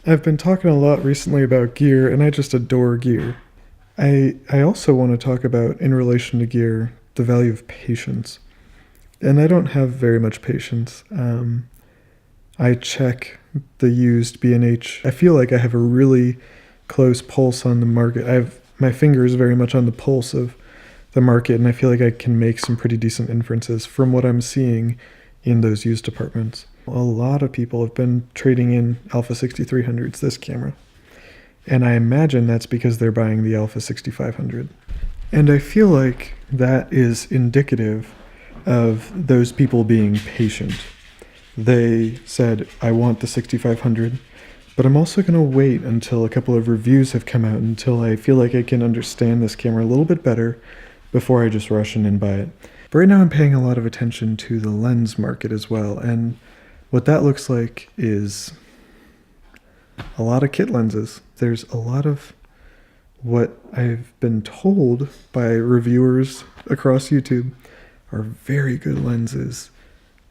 I've been talking a lot recently about gear, and I just adore gear. I also want to talk about, in relation to gear, the value of patience. And I don't have very much patience. I check the used B&H. I feel like I have a really close pulse on the market. My finger is very much on the pulse of the market, and I feel like I can make some pretty decent inferences from what I'm seeing in those used departments. A lot of people have been trading in Alpha 6300s, this camera. And I imagine that's because they're buying the Alpha 6500. And I feel like that is indicative of those people being patient. They said, I want the 6500, but I'm also going to wait until a couple of reviews have come out, until I feel like I can understand this camera a little bit better before I just rush in and buy it. But right now I'm paying a lot of attention to the lens market as well, and what that looks like is a lot of kit lenses. There's a lot of what I've been told by reviewers across YouTube are very good lenses,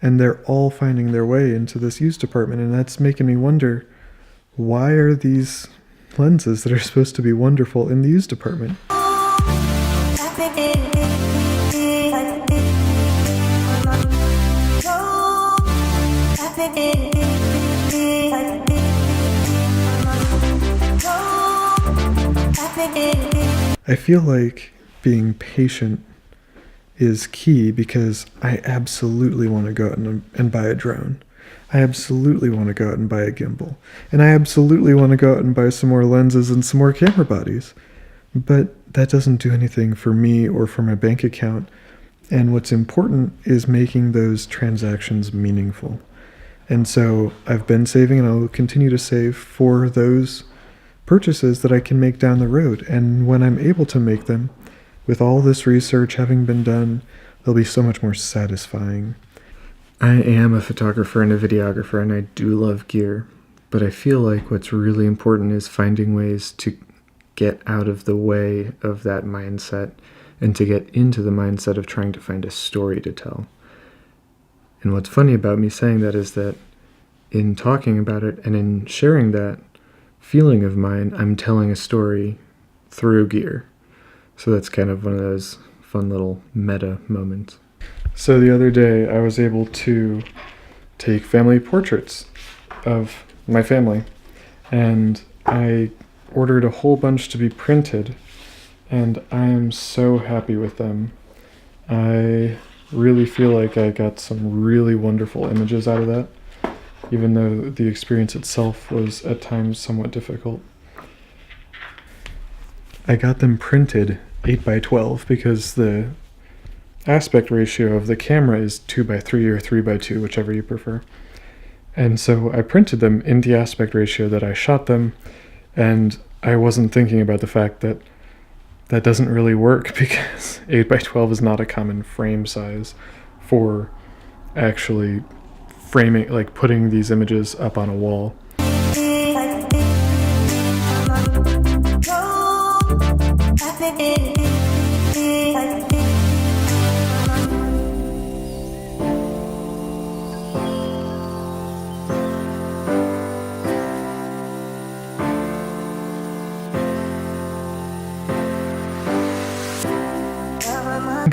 and they're all finding their way into this used department, and that's making me wonder, why are these lenses that are supposed to be wonderful in the used department? I feel like being patient is key, because I absolutely want to go out and buy a drone. I absolutely want to go out and buy a gimbal. And I absolutely want to go out and buy some more lenses and some more camera bodies. But that doesn't do anything for me or for my bank account. And what's important is making those transactions meaningful. And so I've been saving, and I'll continue to save for those purchases that I can make down the road. And when I'm able to make them, with all this research having been done, they'll be so much more satisfying. I am a photographer and a videographer, and I do love gear, but I feel like what's really important is finding ways to get out of the way of that mindset and to get into the mindset of trying to find a story to tell. And what's funny about me saying that is that in talking about it and in sharing that feeling of mine, I'm telling a story through gear. So that's kind of one of those fun little meta moments. So the other day I was able to take family portraits of my family, and I ordered a whole bunch to be printed, and I am so happy with them. I really feel like I got some really wonderful images out of that, even though the experience itself was at times somewhat difficult. I got them printed 8x12 because the aspect ratio of the camera is 2x3 or 3x2, whichever you prefer. And so I printed them in the aspect ratio that I shot them, and I wasn't thinking about the fact that that doesn't really work, because 8x12 is not a common frame size for actually framing, like putting these images up on a wall.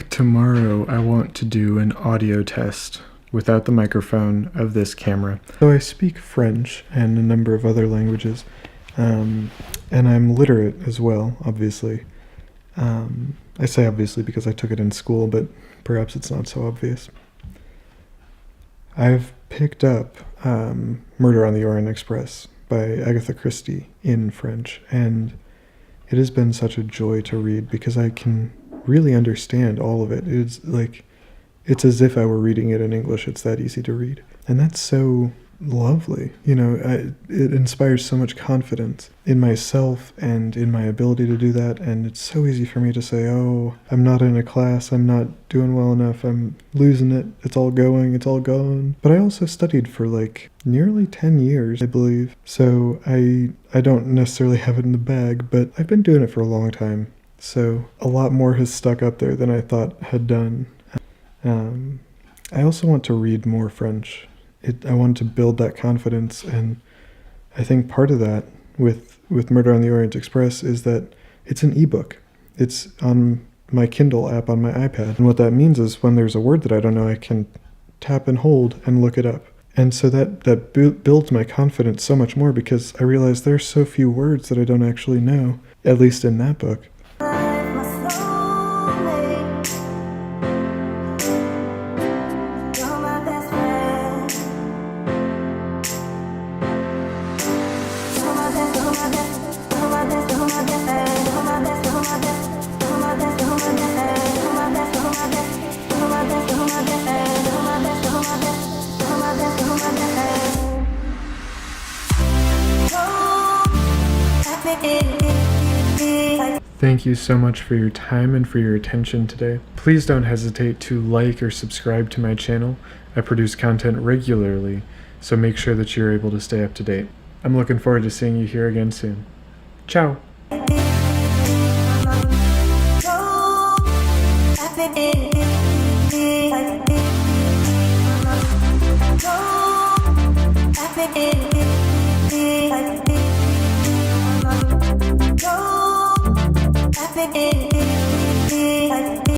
Tomorrow I want to do an audio test without the microphone of this camera. So I speak French and a number of other languages, and I'm literate as well, obviously. I say obviously because I took it in school, but perhaps it's not so obvious. I've picked up Murder on the Orient Express by Agatha Christie in French, and it has been such a joy to read because I can really understand all of it. It's as if I were reading it in English. It's that easy to read. And that's so lovely. It inspires so much confidence in myself and in my ability to do that. And it's so easy for me to say, oh, I'm not in a class, I'm not doing well enough, I'm losing it, it's all gone. But I also studied for nearly 10 years, I believe. So I don't necessarily have it in the bag, but I've been doing it for a long time. So a lot more has stuck up there than I thought had done. I also want to read more French. I want to build that confidence, and I think part of that with Murder on the Orient Express is that it's an ebook. It's on my Kindle app on my iPad. And what that means is when there's a word that I don't know, I can tap and hold and look it up. And so that builds my confidence so much more because I realize there's so few words that I don't actually know, at least in that book. Thank you so much for your time and for your attention today. Please don't hesitate to like or subscribe to my channel. I produce content regularly, so make sure that you're able to stay up to date. I'm looking forward to seeing you here again soon. Ciao! Happy